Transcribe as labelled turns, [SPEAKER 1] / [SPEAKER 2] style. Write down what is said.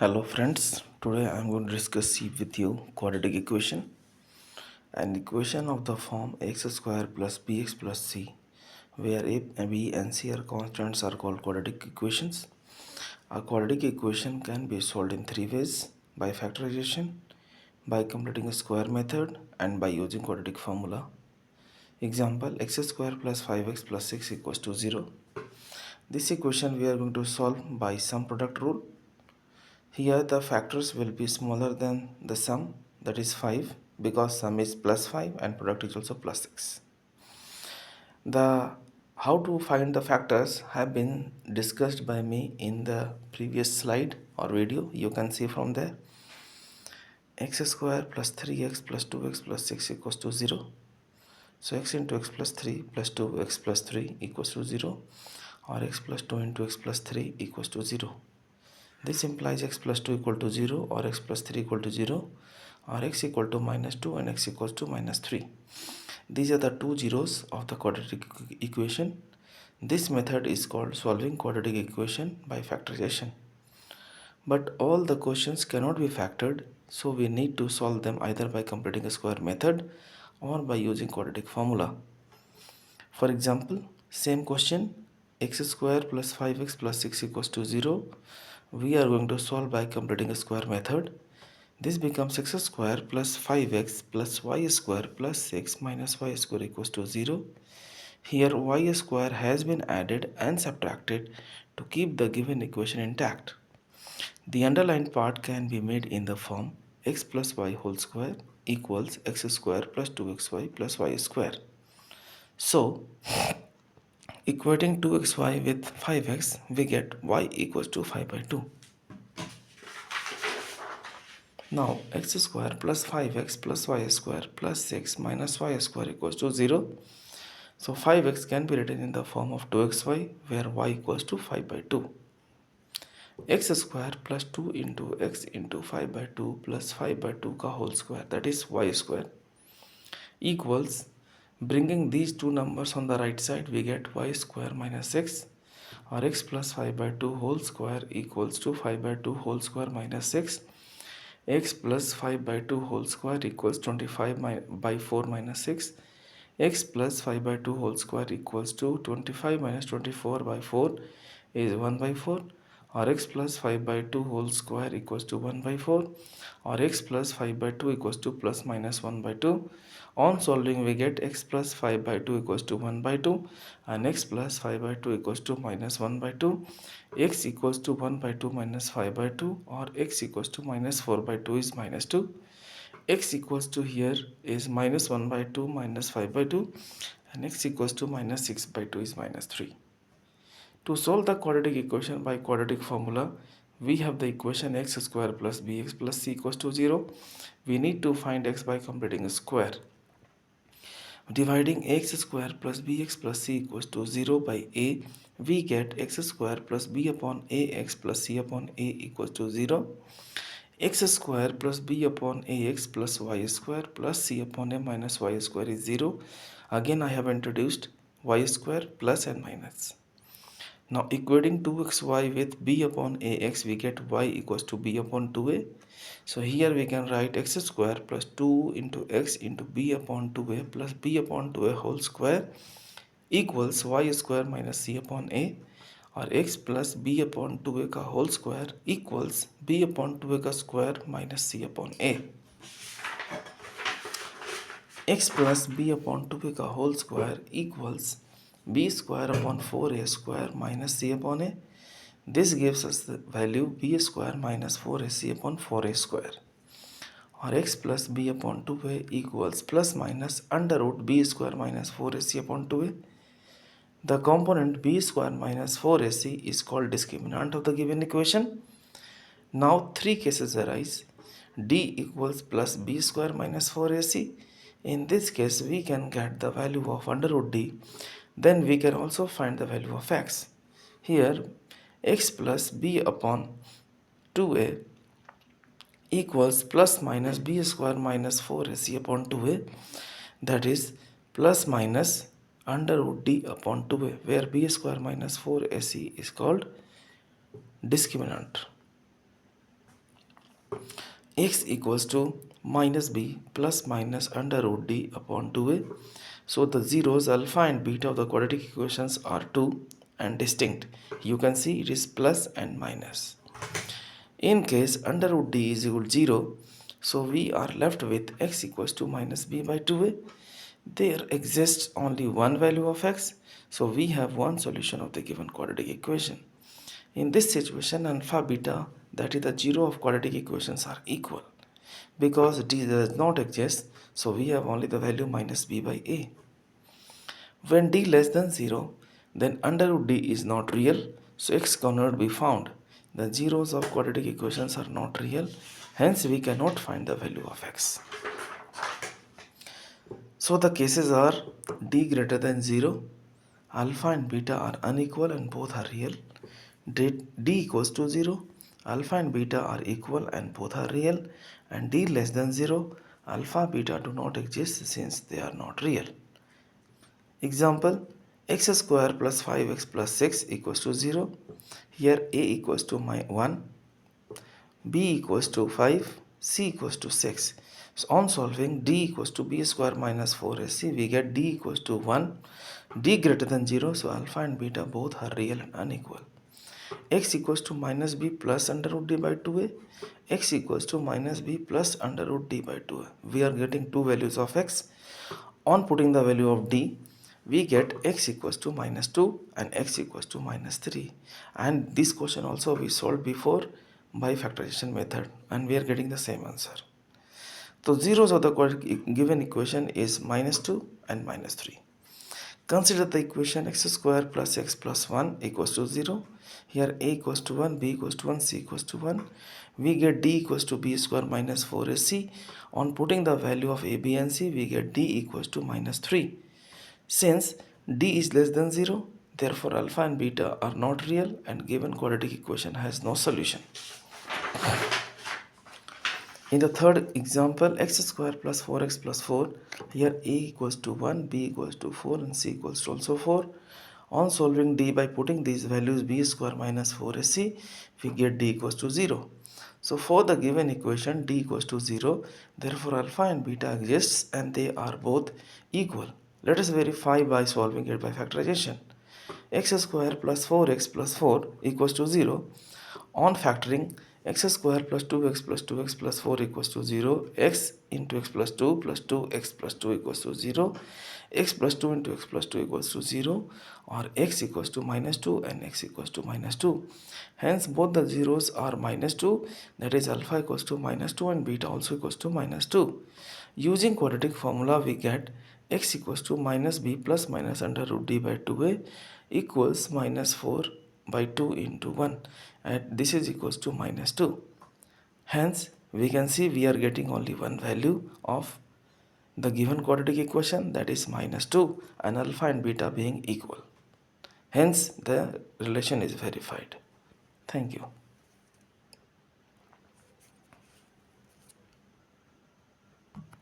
[SPEAKER 1] Hello friends, today I am going to discuss with you quadratic equation. An equation of the form x square plus bx plus c, where a, b and c are constants, are called quadratic equations. A quadratic equation can be solved in three ways: by factorization, by completing a square method, and by using quadratic formula. Example: x square plus 5x plus 6 equals to 0. This equation we are going to solve by sum product rule. Here the factors will be smaller than the sum, that is 5, because sum is plus 5 and product is also plus 6. The how to find the factors have been discussed by me in the previous slide or video. You can see from there. X square plus 3x plus 2x plus 6 equals to 0. So x into x plus 3 plus 2x plus 3 equals to 0, or x plus 2 into x plus 3 equals to 0. This implies x plus 2 equal to 0, or x plus 3 equal to 0, or x equal to minus 2 and x equals to minus 3. These are the two zeros of the quadratic equation. This method is called solving quadratic equation by factorization. But all the questions cannot be factored, so we need to solve them either by completing a square method or by using quadratic formula. For example, same question, x square plus 5x plus 6 equals to 0. We are going to solve by completing a square method. This becomes x square plus 5x plus y square plus 6 minus y square equals to 0. Here y square has been added and subtracted to keep the given equation intact. The underlined part can be made in the form x plus y whole square equals x square plus 2xy plus y square. So, equating 2xy with 5x, we get y equals to 5 by 2. Now x square plus 5x plus y square plus 6 minus y square equals to 0. So 5x can be written in the form of 2xy, where y equals to 5 by 2. X square plus 2 into x into 5 by 2 plus 5 by 2 ka whole square, that is y square, equals, bringing these two numbers on the right side, we get y square minus 6, or x plus 5 by 2 whole square equals to 5 by 2 whole square minus 6. X plus 5 by 2 whole square equals 25 by 4 minus 6. X plus 5 by 2 whole square equals to 25 minus 24 by 4 is 1 by 4, or x plus 5 by 2 whole square equals to 1 by 4, or x plus 5 by 2 equals to plus minus 1 by 2. On solving, we get x plus 5 by 2 equals to 1 by 2, and x plus 5 by 2 equals to minus 1 by 2. X equals to 1 by 2 minus 5 by 2, or x equals to minus 4 by 2 is minus 2. X equals to here is minus 1 by 2 minus 5 by 2, and x equals to minus 6 by 2 is minus 3. To solve the quadratic equation by quadratic formula, we have the equation x square plus bx plus c equals to 0. We need to find x by completing a square. Dividing x square plus bx plus c equals to 0 by a, we get x square plus b upon ax plus c upon a equals to 0. X square plus b upon ax plus y square plus c upon a minus y square is 0. Again I have introduced y square plus and minus. Now equating 2xy with b upon ax, we get y equals to b upon 2a. So here we can write x square plus 2 into x into b upon 2a plus b upon 2a whole square equals y square minus c upon a, or x plus b upon 2a ka whole square equals b upon 2a ka square minus c upon a. X plus b upon 2a ka whole square equals b square upon 4a square minus c upon a. This gives us the value b square minus 4ac upon 4a square, or x plus b upon 2a equals plus minus under root b square minus 4ac upon 2a. The component b square minus 4ac is called discriminant of the given equation. Now three cases arise. D equals plus b square minus 4ac. In this case, we can get the value of under root d. Then we can also find the value of x. Here, x plus b upon 2a equals plus minus b square minus 4ac upon 2a, that is plus minus under root d upon 2a, where b square minus 4ac is called discriminant. x equals to minus b plus minus under root d upon 2a. So the zeros alpha and beta of the quadratic equations are 2 and distinct. You can see it is plus and minus. In case under root d is equal to 0, so we are left with x equals to minus b by 2a. There exists only one value of x, so we have one solution of the given quadratic equation. In this situation, alpha beta, that is the zero of quadratic equations, are equal. Because d does not exist, so we have only the value minus b by a. When d less than 0, then under root d is not real, so x cannot be found. The zeros of quadratic equations are not real, hence we cannot find the value of x. So the cases are d greater than 0, alpha and beta are unequal and both are real. D equals to 0, alpha and beta are equal and both are real. And d less than 0, alpha beta do not exist since they are not real. Example, x square plus 5x plus 6 equals to 0. Here a equals to 1, b equals to 5, c equals to 6. So on solving d equals to b square minus 4ac, we get d equals to 1, d greater than 0, so alpha and beta both are real and unequal. X equals to minus b plus under root d by 2a, x equals to minus b plus under root d by 2a. We are getting two values of x. On putting the value of d, we get x equals to minus 2 and x equals to minus 3. And this question also we solved before by factorization method and we are getting the same answer. So zeros of the given equation is minus 2 and minus 3. Consider the equation x square plus x plus 1 equals to 0. Here a equals to 1, b equals to 1, c equals to 1. We get d equals to b square minus 4ac. On putting the value of a, b and c, we get d equals to minus 3. Since d is less than 0, therefore alpha and beta are not real and given quadratic equation has no solution. In the third example, x square plus 4x plus 4, here a equals to 1, b equals to 4 and c equals to also 4. On solving d by putting these values b square minus 4ac, we get d equals to 0. So for the given equation d equals to 0, therefore alpha and beta exists and they are both equal. Let us verify by solving it by factorization. X square plus 4x plus 4 equals to 0. On factoring, x square plus 2x plus 2x plus 4 equals to 0, x into x plus 2 plus 2x plus 2 equals to 0, x plus 2 into x plus 2 equals to 0, or x equals to minus 2 and x equals to minus 2. Hence both the zeros are minus 2, that is alpha equals to minus 2 and beta also equals to minus 2. Using quadratic formula, we get x equals to minus b plus minus under root d by 2a equals minus 4 by 2 into 1, and this is equals to minus 2. Hence we can see we are getting only one value of the given quadratic equation, that is minus 2, and alpha and beta being equal. Hence the relation is verified. Thank you.